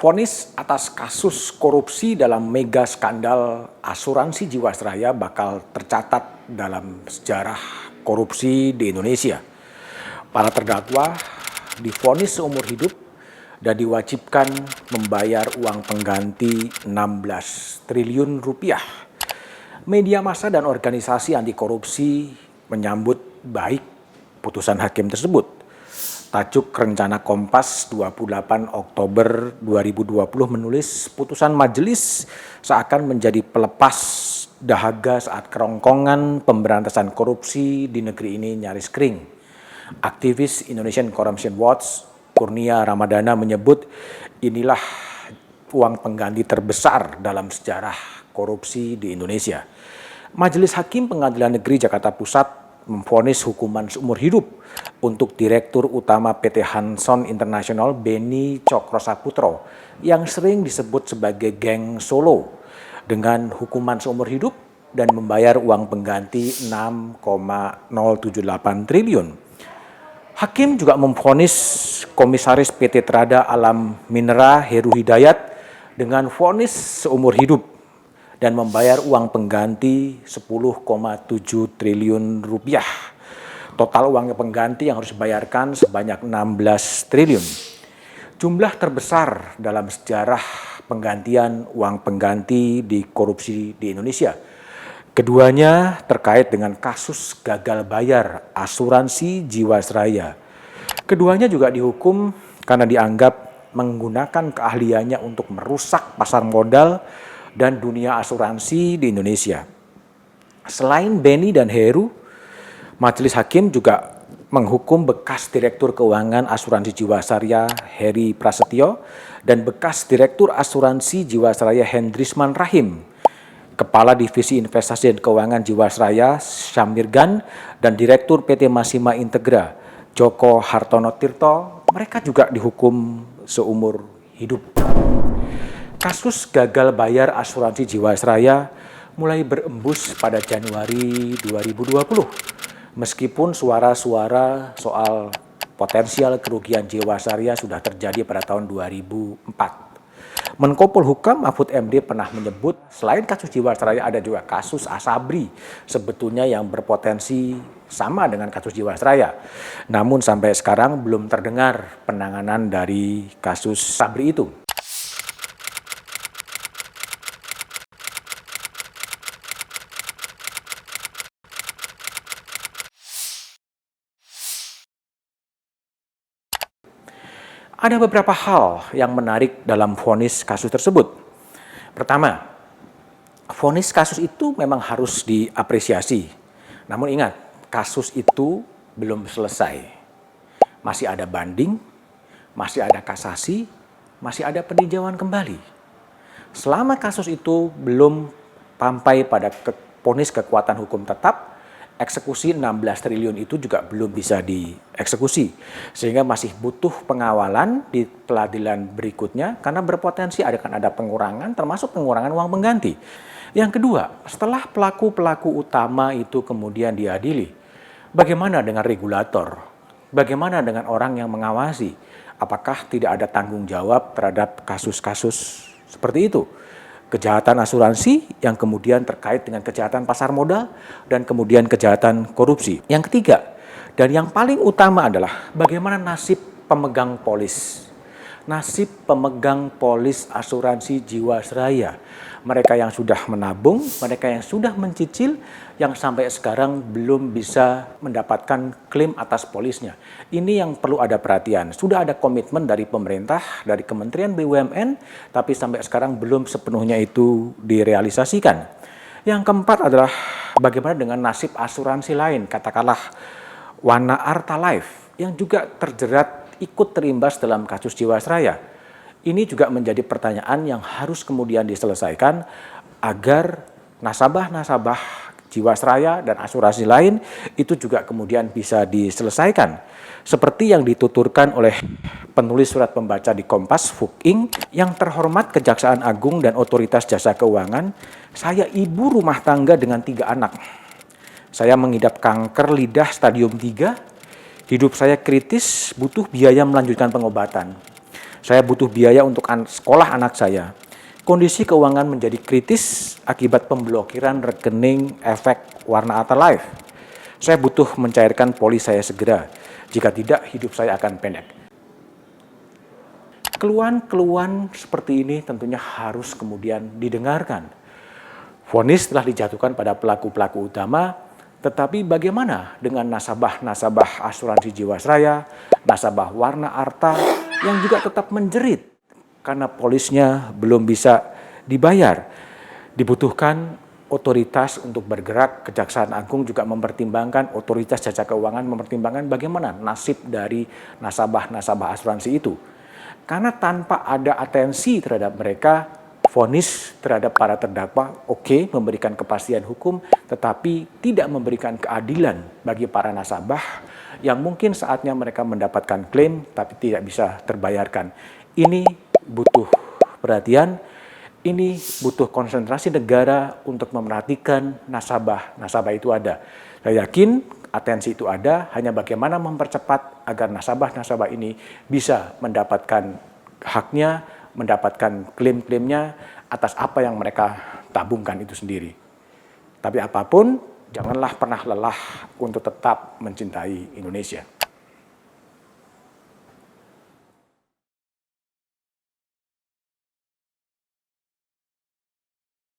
Vonis atas kasus korupsi dalam mega skandal asuransi Jiwasraya bakal tercatat dalam sejarah korupsi di Indonesia. Para terdakwa divonis seumur hidup dan diwajibkan membayar uang pengganti 16 triliun rupiah. Media massa dan organisasi anti korupsi menyambut baik putusan hakim tersebut. Tajuk Rencana Kompas 28 Oktober 2020 menulis putusan majelis seakan menjadi pelepas dahaga saat kerongkongan pemberantasan korupsi di negeri ini nyaris kering. Aktivis Indonesian Corruption Watch Kurnia Ramadana menyebut inilah uang pengganti terbesar dalam sejarah korupsi di Indonesia. Majelis Hakim Pengadilan Negeri Jakarta Pusat memvonis hukuman seumur hidup untuk Direktur Utama PT Hanson International Beni Cokrosaputro yang sering disebut sebagai geng Solo dengan hukuman seumur hidup dan membayar uang pengganti 6,078 triliun. Hakim juga memvonis Komisaris PT Trada Alam Minera Heru Hidayat dengan vonis seumur hidup dan membayar uang pengganti 10,7 triliun rupiah. Total uang pengganti yang harus dibayarkan sebanyak 16 triliun. Jumlah terbesar dalam sejarah penggantian uang pengganti di korupsi di Indonesia. Keduanya terkait dengan kasus gagal bayar asuransi Jiwasraya. Keduanya juga dihukum karena dianggap menggunakan keahliannya untuk merusak pasar modal dan dunia asuransi di Indonesia. Selain Beni dan Heru, Majelis Hakim juga menghukum bekas Direktur Keuangan Asuransi Jiwasraya Heri Prasetyo dan bekas Direktur Asuransi Jiwasraya Hendrisman Rahim, Kepala Divisi Investasi dan Keuangan Jiwasraya Syamirgan dan Direktur PT Masima Integra Joko Hartono Tirto. Mereka juga dihukum seumur hidup. Kasus gagal bayar asuransi Jiwasraya mulai berembus pada Januari 2020. Meskipun suara-suara soal potensial kerugian Jiwasraya sudah terjadi pada tahun 2004. Menko Polhukam Mahfud MD pernah menyebut selain kasus Jiwasraya ada juga kasus Asabri sebetulnya yang berpotensi sama dengan kasus Jiwasraya. Namun sampai sekarang belum terdengar penanganan dari kasus Asabri itu. Ada beberapa hal yang menarik dalam vonis kasus tersebut. Pertama, vonis kasus itu memang harus diapresiasi. Namun ingat, kasus itu belum selesai. Masih ada banding, masih ada kasasi, masih ada peninjauan kembali. Selama kasus itu belum sampai pada vonis kekuatan hukum tetap, eksekusi 16 triliun itu juga belum bisa dieksekusi. Sehingga masih butuh pengawalan di pengadilan berikutnya karena berpotensi akan ada pengurangan termasuk pengurangan uang pengganti. Yang kedua, setelah pelaku-pelaku utama itu kemudian diadili, bagaimana dengan regulator? Bagaimana dengan orang yang mengawasi? Apakah tidak ada tanggung jawab terhadap kasus-kasus seperti itu? Kejahatan asuransi yang kemudian terkait dengan kejahatan pasar modal dan kemudian kejahatan korupsi. Yang ketiga, dan yang paling utama adalah bagaimana nasib pemegang polis. Nasib pemegang polis asuransi Jiwasraya. Mereka yang sudah menabung, mereka yang sudah mencicil, yang sampai sekarang belum bisa mendapatkan klaim atas polisnya. Ini yang perlu ada perhatian. Sudah ada komitmen dari pemerintah, dari Kementerian BUMN, tapi sampai sekarang belum sepenuhnya itu direalisasikan. Yang keempat adalah bagaimana dengan nasib asuransi lain, katakanlah Wana Arta Life, yang juga terjerat ikut terimbas dalam kasus Jiwasraya. Ini juga menjadi pertanyaan yang harus kemudian diselesaikan agar nasabah-nasabah Jiwasraya dan asuransi lain itu juga kemudian bisa diselesaikan. Seperti yang dituturkan oleh penulis surat pembaca di Kompas, Fuking, yang terhormat Kejaksaan Agung dan Otoritas Jasa Keuangan, saya ibu rumah tangga dengan 3 anak. Saya mengidap kanker lidah stadium 3, hidup saya kritis, butuh biaya melanjutkan pengobatan. Saya butuh biaya untuk sekolah anak saya. Kondisi keuangan menjadi kritis akibat pemblokiran rekening efek warna Afterlife. Saya butuh mencairkan polis saya segera. Jika tidak, hidup saya akan pendek. Keluhan-keluhan seperti ini tentunya harus kemudian didengarkan. Vonis telah dijatuhkan pada pelaku-pelaku utama, tetapi bagaimana dengan nasabah-nasabah asuransi Jiwasraya, nasabah Warna Arta yang juga tetap menjerit karena polisnya belum bisa dibayar? Dibutuhkan otoritas untuk bergerak. Kejaksaan Agung juga mempertimbangkan, otoritas jasa keuangan mempertimbangkan bagaimana nasib dari nasabah-nasabah asuransi itu. Karena tanpa ada atensi terhadap mereka, vonis terhadap para terdakwa memberikan kepastian hukum, tetapi tidak memberikan keadilan bagi para nasabah yang mungkin saatnya mereka mendapatkan klaim tapi tidak bisa terbayarkan. Ini butuh perhatian, ini butuh konsentrasi negara untuk memerhatikan nasabah itu ada. Saya yakin atensi itu ada, hanya bagaimana mempercepat agar nasabah-nasabah ini bisa mendapatkan haknya, mendapatkan klaim-klaimnya atas apa yang mereka tabungkan itu sendiri. Tapi apapun, janganlah pernah lelah untuk tetap mencintai Indonesia.